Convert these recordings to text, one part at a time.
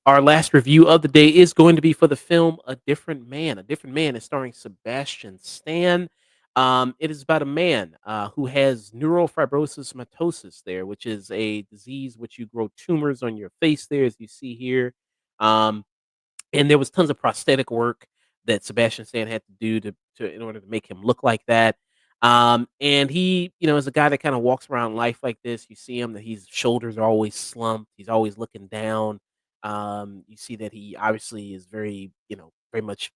Our last review of the day is going to be for the film A Different Man. A Different Man is starring Sebastian Stan. It is about a man who has neurofibrosis mitosis there, which is a disease which you grow tumors on your face there, as you see here. Um, and there was tons of prosthetic work that Sebastian Stan had to do to in order to make him look like that. And he, is a guy that kind of walks around life like this. You see him that his shoulders are always slumped. He's always looking down. You see that he obviously is very, very much,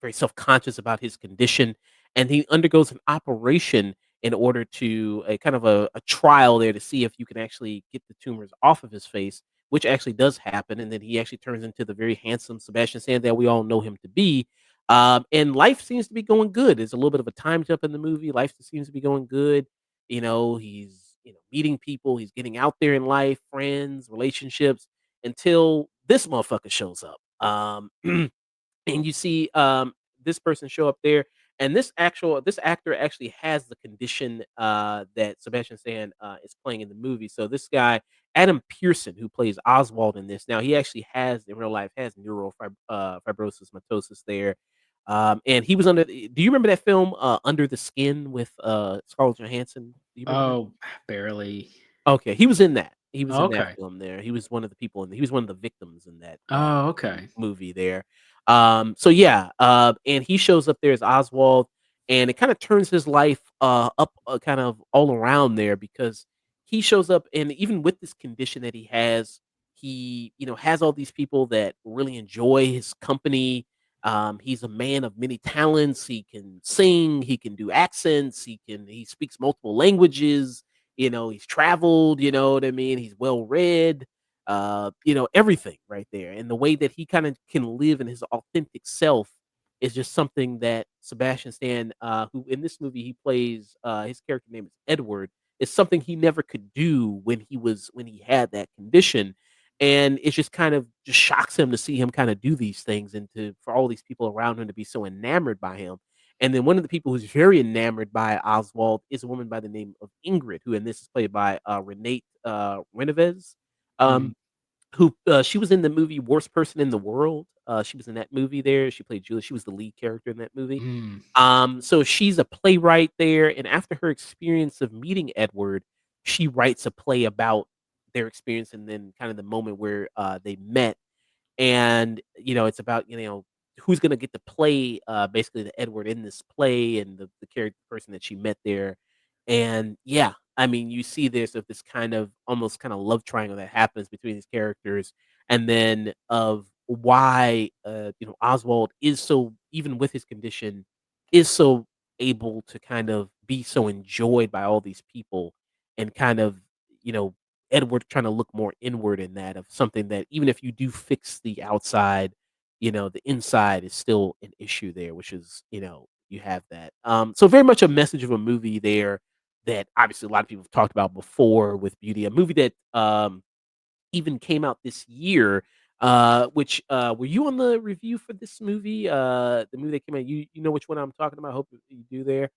very self-conscious about his condition. And he undergoes an operation in order to a kind of a trial there to see if you can actually get the tumors off of his face, which actually does happen, and then he actually turns into the very handsome Sebastian Stan that we all know him to be. And life seems to be going good. There's a little bit of a time jump in the movie. Life seems to be going good. He's meeting people. He's getting out there in life, friends, relationships, until this motherfucker shows up. And you see this person show up there, and this actor actually has the condition that Sebastian Stan is playing in the movie. So this guy Adam Pearson, who plays Oswald in this, now he actually has in real life has fibrosis mitosis there. And he was do you remember that film Under the Skin with Scarlett Johansson? Do you remember that? Oh, barely. Okay, he was in that. He was in that Okay. film there. He was one of the people he was one of the victims in that, Oh, okay. movie there. So yeah, and he shows up there as Oswald, and it kinda turns his life, up, kind of all around there because he shows up and even with this condition that he has, he, has all these people that really enjoy his company. He's a man of many talents. He can sing, he can do accents, he speaks multiple languages. He's traveled, you know what I mean? He's well read, everything right there. And the way that he kind of can live in his authentic self is just something that Sebastian Stan, who in this movie he plays, his character name is Edward, is something he never could do when he had that condition. And it just kind of just shocks him to see him kind of do these things and for all these people around him to be so enamored by him. And then one of the people who's very enamored by Oswald is a woman by the name of Ingrid, who in this is played by Renate Reneves. Mm, Um, who she was in the movie Worst Person in the World. She was in that movie there. She played Julia. She was the lead character in that movie. mm, So she's a playwright there, and after her experience of meeting Edward, she writes a play about their experience and then kind of the moment where they met. And it's about who's gonna get to play basically the Edward in this play and the character person that she met there. And yeah, I mean, you see this kind of almost kind of love triangle that happens between these characters, and then of why Oswald is so, even with his condition, is so able to kind of be so enjoyed by all these people, and kind of you know Edward trying to look more inward in that, of something that even if you do fix the outside, the inside is still an issue there, which is, you have that. So very much a message of a movie there that obviously a lot of people have talked about before with Beauty, a movie that even came out this year. Which were you on the review for this movie? The movie that came out, you know which one I'm talking about. I hope you do there.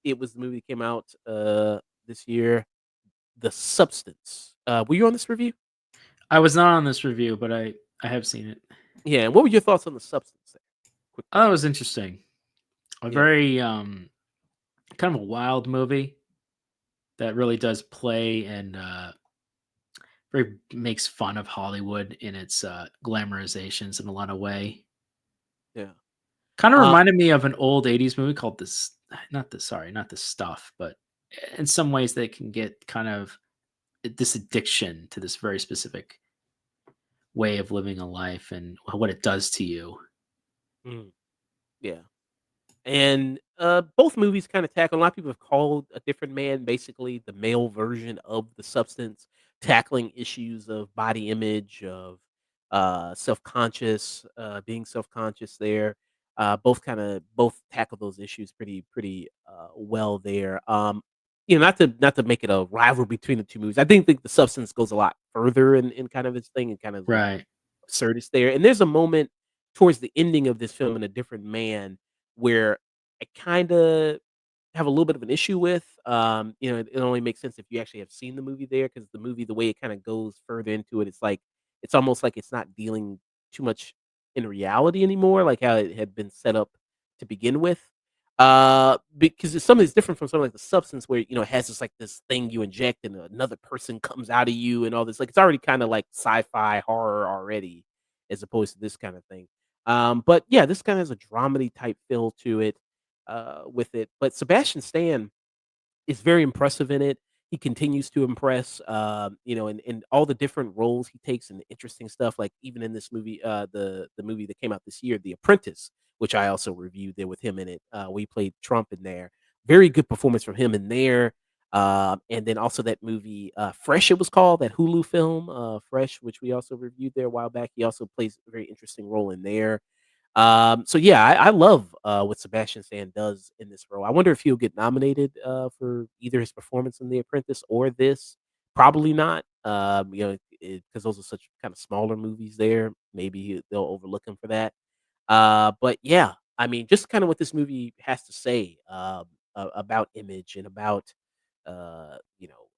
It was the movie that came out this year, The Substance. Were you on this review? I was not on this review, but I have seen it. Yeah, and what were your thoughts on The Substance there? Quickly. Oh, it was interesting. A Yeah. very kind of a wild movie that really does play and very makes fun of Hollywood in its glamorizations in a lot of way. Yeah. Kind of Uh, reminded me of an old 80s movie called this not the sorry, not the stuff, but in some ways they can get kind of this addiction to this very specific way of living a life and what it does to you. mm, yeah. And both movies kind of tackle, a lot of people have called A Different Man basically the male version of The Substance, tackling issues of body image, of self-conscious, being self-conscious there. Both tackle those issues pretty well there. not to make it a rival between the 2 movies. I think the substance goes a lot further in kind of its thing and kind of the Right. absurdist there. And there's a moment towards the ending of this film in A Different Man where I kinda have a little bit of an issue with. It only makes sense if you actually have seen the movie there, because the movie, the way it kinda goes further into it, it's like it's almost like it's not dealing too much in reality anymore, like how it had been set up to begin with. Because it's something that's different from something like The Substance where, it has this thing you inject and another person comes out of you and all this. Like, it's already kinda like sci-fi horror already as opposed to this kind of thing. But yeah, this kinda has a dramedy type feel to it, with it. But Sebastian Stan is very impressive in it. He continues to impress, in all the different roles he takes and the interesting stuff. Like even in this movie, the movie that came out this year, The Apprentice, which I also reviewed there with him in it. We played Trump in there. Very good performance from him in there. And then also that movie, Fresh, it was called, that Hulu film, Fresh, which we also reviewed there a while back. He also plays a very interesting role in there. So yeah, I love what Sebastian Stan does in this role. I wonder if he'll get nominated for either his performance in The Apprentice or this. Probably not. Because those are such kind of smaller movies. There, maybe they'll overlook him for that. But yeah, I mean, just kind of what this movie has to say about image and about uh, you know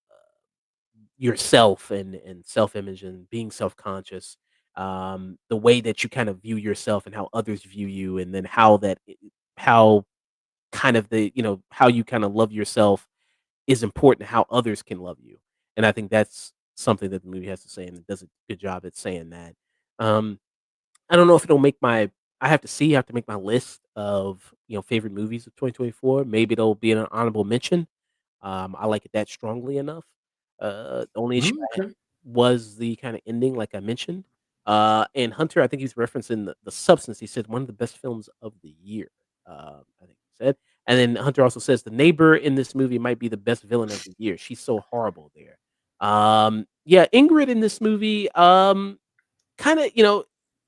yourself and self-image and being self-conscious, the way that you kind of view yourself and how others view you, and then how kind of how you kind of love yourself is important to how others can love you. And I think that's something that the movie has to say, and it does a good job at saying that. um I don't know if it'll make my I have to make my list of favorite movies of 2024. Maybe it'll be an honorable mention. I like it that strongly enough. The only issue Oh, okay. was the kinda ending, like I mentioned. And Hunter, I think he's referencing The Substance. He said, "One of the best films of the year," I think he said. And then Hunter also says, "The neighbor in this movie might be the best villain of the year. She's so horrible there." Yeah, Ingrid in this movie, kinda,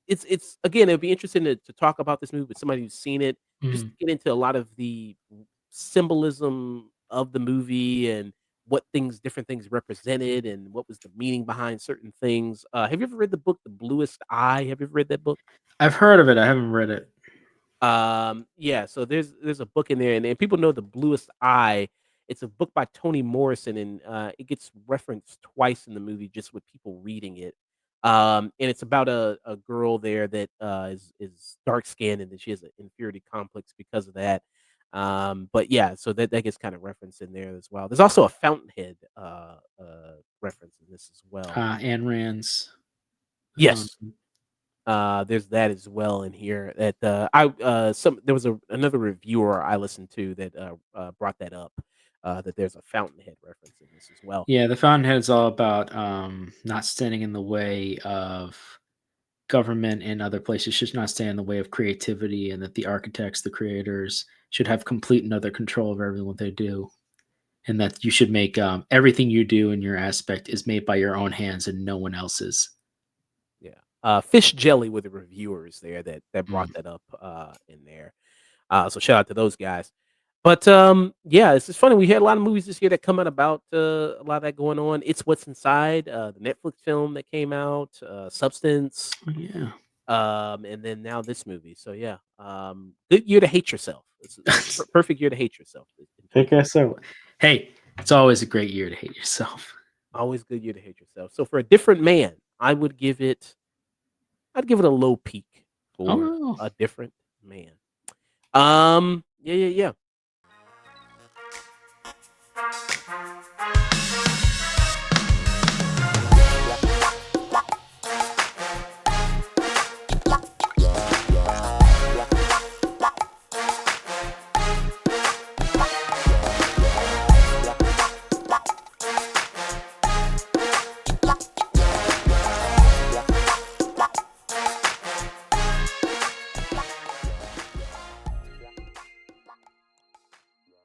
it's again, it'd be interesting to talk about this movie with somebody who's seen it, just to Mhm. get into a lot of the symbolism of the movie and what different things represented and what was the meaning behind certain things. Have you ever read the book The Bluest Eye? Have you ever read that book? I've heard of it, I haven't read it. Yeah, so there's a book in there, and people know The Bluest Eye. It's a book by Toni Morrison, and it gets referenced twice in the movie just with people reading it. And it's about a girl there that is dark skinned, and then she has an inferiority complex because of that. But yeah, so that gets kind of referenced in there as well. There's also a Fountainhead reference in this as well. Ayn Rand's Yes, Fountain. there's that as well in here that, I some there was another reviewer I listened to that, brought that up, that there's a Fountainhead reference in this as well. Yeah, the Fountainhead is all about, not standing in the way of government and other places, should not stand in the way of creativity, and that the architects, the creators, should have complete and utter control of everything what they do, and that you should make, everything you do in your aspect is made by your own hands and no one else's. Yeah. Fish Jelly were the reviewers there that brought Mm. that up, in there. So shout out to those guys. But, yeah, it's just funny. We had a lot of movies this year that come out about, a lot of that going on. It's What's Inside, the Netflix film that came out, Substance, Oh, yeah. and then now this movie. So yeah, good year to hate yourself. It's a perfect year to hate yourself in I guess 2024. so. Hey, it's always a great year to hate yourself. Always good year to hate yourself. So for A Different Man, I'd give it a low peak for Oh, A Different Man. Yeah, yeah, yeah.